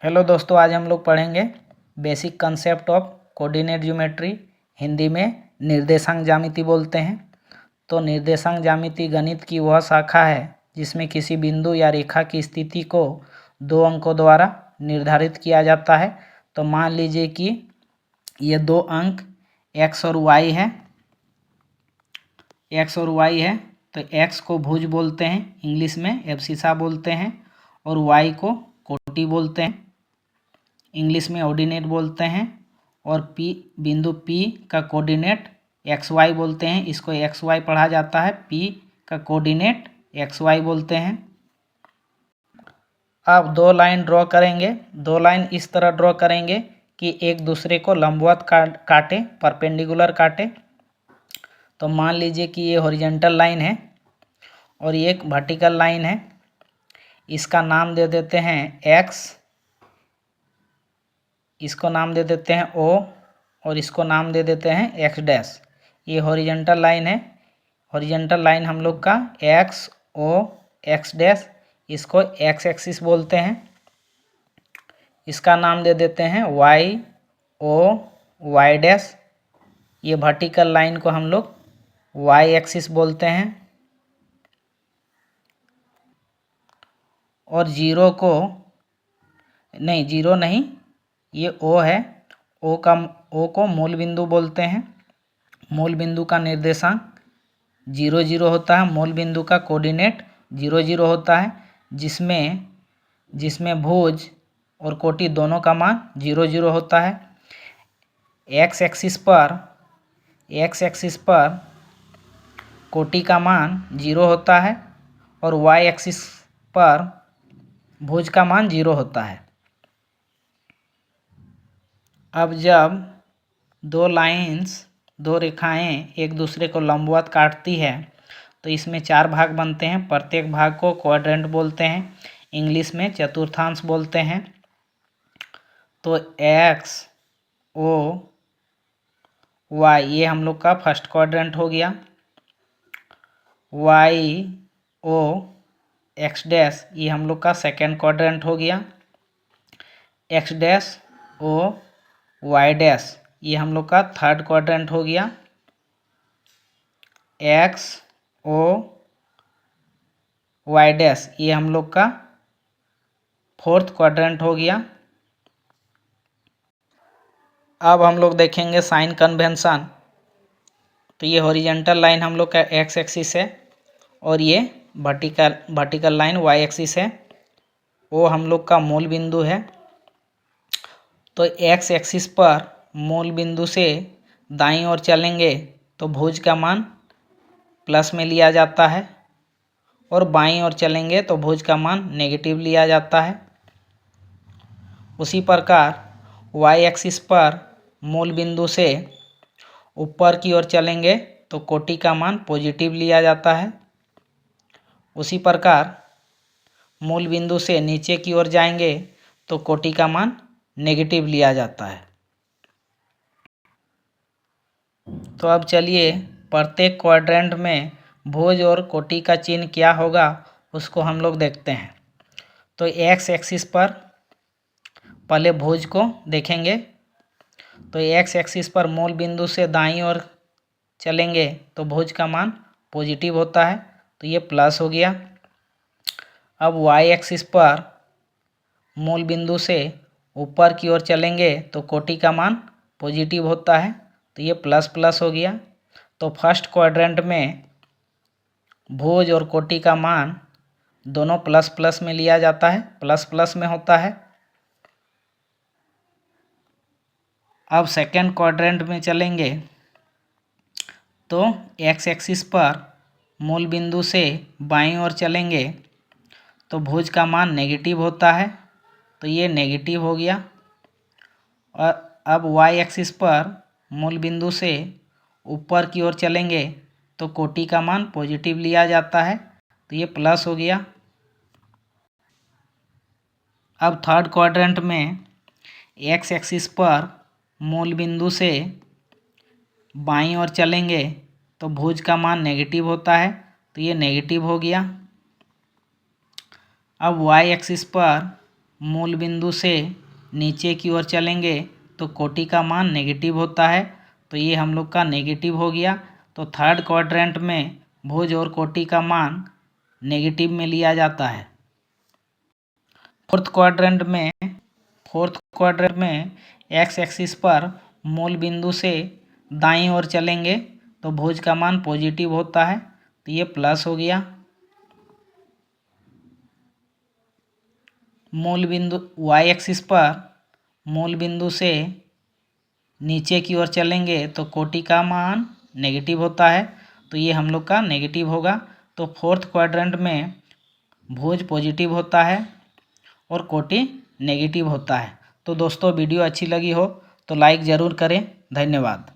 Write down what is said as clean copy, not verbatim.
Hello दोस्तों, आज हम लोग पढ़ेंगे basic concept of coordinate geometry. Hindi में निर्देशांक ज्यामिति बोलते हैं। तो निर्देशांक ज्यामिति गणित की वह शाखा है जिसमें किसी बिंदु या रेखा की स्थिति को 2 अंकों द्वारा निर्धारित किया जाता है। तो मान लीजिए कि ये 2 अंक x और y है। तो x को भुज बोलते हैं, इंग्लिश में एब्सिसा बोलते हैं, और y को कोटि बोलते हैं, इंग्लिश में ऑर्डिनेट बोलते हैं। और बिंदु P का कोऑर्डिनेट XY बोलते हैं, इसको XY पढ़ा जाता है। P का कोऑर्डिनेट XY बोलते हैं। अब 2 लाइन ड्रॉ करेंगे। 2 लाइन इस तरह ड्रॉ करेंगे कि एक दूसरे को लंबवत काटे, परपेंडिकुलर काटे। तो मान लीजिए कि ये हॉरिजॉन्टल लाइन है और ये एक वर्टिकल लाइन है। इसका नाम दे देते हैं X, इसको नाम दे देते हैं O, और इसको नाम दे देते हैं X डैश। ये हॉरिजॉन्टल लाइन है। हॉरिजॉन्टल लाइन हम लोग का X O X डैश, इसको X एक्सिस बोलते हैं। इसका नाम दे देते हैं Y O Y डैश। ये वर्टिकल लाइन को हम लोग Y एक्सिस बोलते हैं। और जीरो नहीं, ये O है। O को मूल बिंदु बोलते हैं। मूल बिंदु का निर्देशांक 0 0 होता है। मूल बिंदु का कोऑर्डिनेट 0 0 होता है, जिसमें भुज और कोटि दोनों का मान 0 0 होता है। एक्स एक्सिस पर कोटि का मान 0 होता है और वाई एक्सिस पर भुज का मान 0 होता है। अब जब 2 रेखाएं एक दूसरे को लंबवत काटती है तो इसमें 4 भाग बनते हैं। प्रत्येक भाग को क्वाड्रेंट बोलते हैं, इंग्लिश में चतुर्थांश बोलते हैं। तो X O Y ये हम लोग का फर्स्ट क्वाड्रेंट हो गया। Y O X डैश ये हम लोग का सेकेंड क्वाड्रेंट हो गया। X dash O Y dash ये हम लोग का थर्ड क्वाड्रेंट हो गया। X O Y डैश ये हम लोग का फोर्थ क्वाड्रेंट हो गया। अब हम लोग देखेंगे साइन कन्वेंशन। तो ये हॉरिजॉन्टल लाइन हम लोग का एक्स एक्सिस है और ये वर्टिकल लाइन वाई एक्सिस है। वो हम लोग का मूल बिंदु है। तो एक्स एक्सिस पर मूल बिंदु से दाईं ओर चलेंगे तो भुज का मान प्लस में लिया जाता है, और बाईं ओर चलेंगे तो भुज का मान नेगेटिव लिया जाता है। उसी प्रकार वाई एक्सिस पर मूल बिंदु से ऊपर की ओर चलेंगे तो कोटि का मान पॉजिटिव लिया जाता है। उसी प्रकार मूल बिंदु से नीचे की ओर जाएंगे तो कोटि का मान नेगेटिव लिया जाता है। तो अब चलिए प्रत्येक क्वाड्रेंट में भुज और कोटि का चिन्ह क्या होगा उसको हम लोग देखते हैं। तो एक्स एक्सिस पर पहले भुज को देखेंगे। तो एक्स एक्सिस पर मूल बिंदु से दाईं ओर चलेंगे तो भुज का मान पॉजिटिव होता है, तो ये प्लस हो गया। अब वाई एक्सिस पर मूल बिंदु से ऊपर की ओर चलेंगे तो कोटि का मान पॉजिटिव होता है, तो ये प्लस प्लस हो गया। तो फर्स्ट क्वाड्रेंट में भुज और कोटि का मान दोनों प्लस प्लस में लिया जाता है, प्लस प्लस में होता है। अब सेकेंड क्वाड्रेंट में चलेंगे तो एक्स एक्सिस पर मूल बिंदु से बाईं ओर चलेंगे तो भुज का मान नेगेटिव होता है, तो ये नेगेटिव हो गया। और अब वाई एक्सिस पर मूल बिंदु से ऊपर की ओर चलेंगे तो कोटि का मान पॉजिटिव लिया जाता है, तो ये प्लस हो गया। अब थर्ड क्वाड्रेंट में एक्स एक्सिस पर मूल बिंदु से बाईं ओर चलेंगे तो भुज का मान नेगेटिव होता है, तो ये नेगेटिव हो गया। अब वाई एक्सिस पर मूल बिंदु से नीचे की ओर चलेंगे तो कोटि का मान नेगेटिव होता है, तो ये हम लोग का नेगेटिव हो गया। तो थर्ड क्वाड्रेंट में भुज और कोटि का मान नेगेटिव में लिया जाता है। फोर्थ क्वाड्रेंट में एक्स एक्सिस पर मूल बिंदु से दाईं ओर चलेंगे तो भुज का मान पॉजिटिव होता है, तो ये प्लस हो गया। मूल बिंदु वाई एक्सिस पर मूल बिंदु से नीचे की ओर चलेंगे तो कोटि का मान नेगेटिव होता है, तो ये हम लोग का नेगेटिव होगा। तो फोर्थ क्वाड्रेंट में भुज पॉजिटिव होता है और कोटि नेगेटिव होता है। तो दोस्तों वीडियो अच्छी लगी हो तो लाइक ज़रूर करें। धन्यवाद।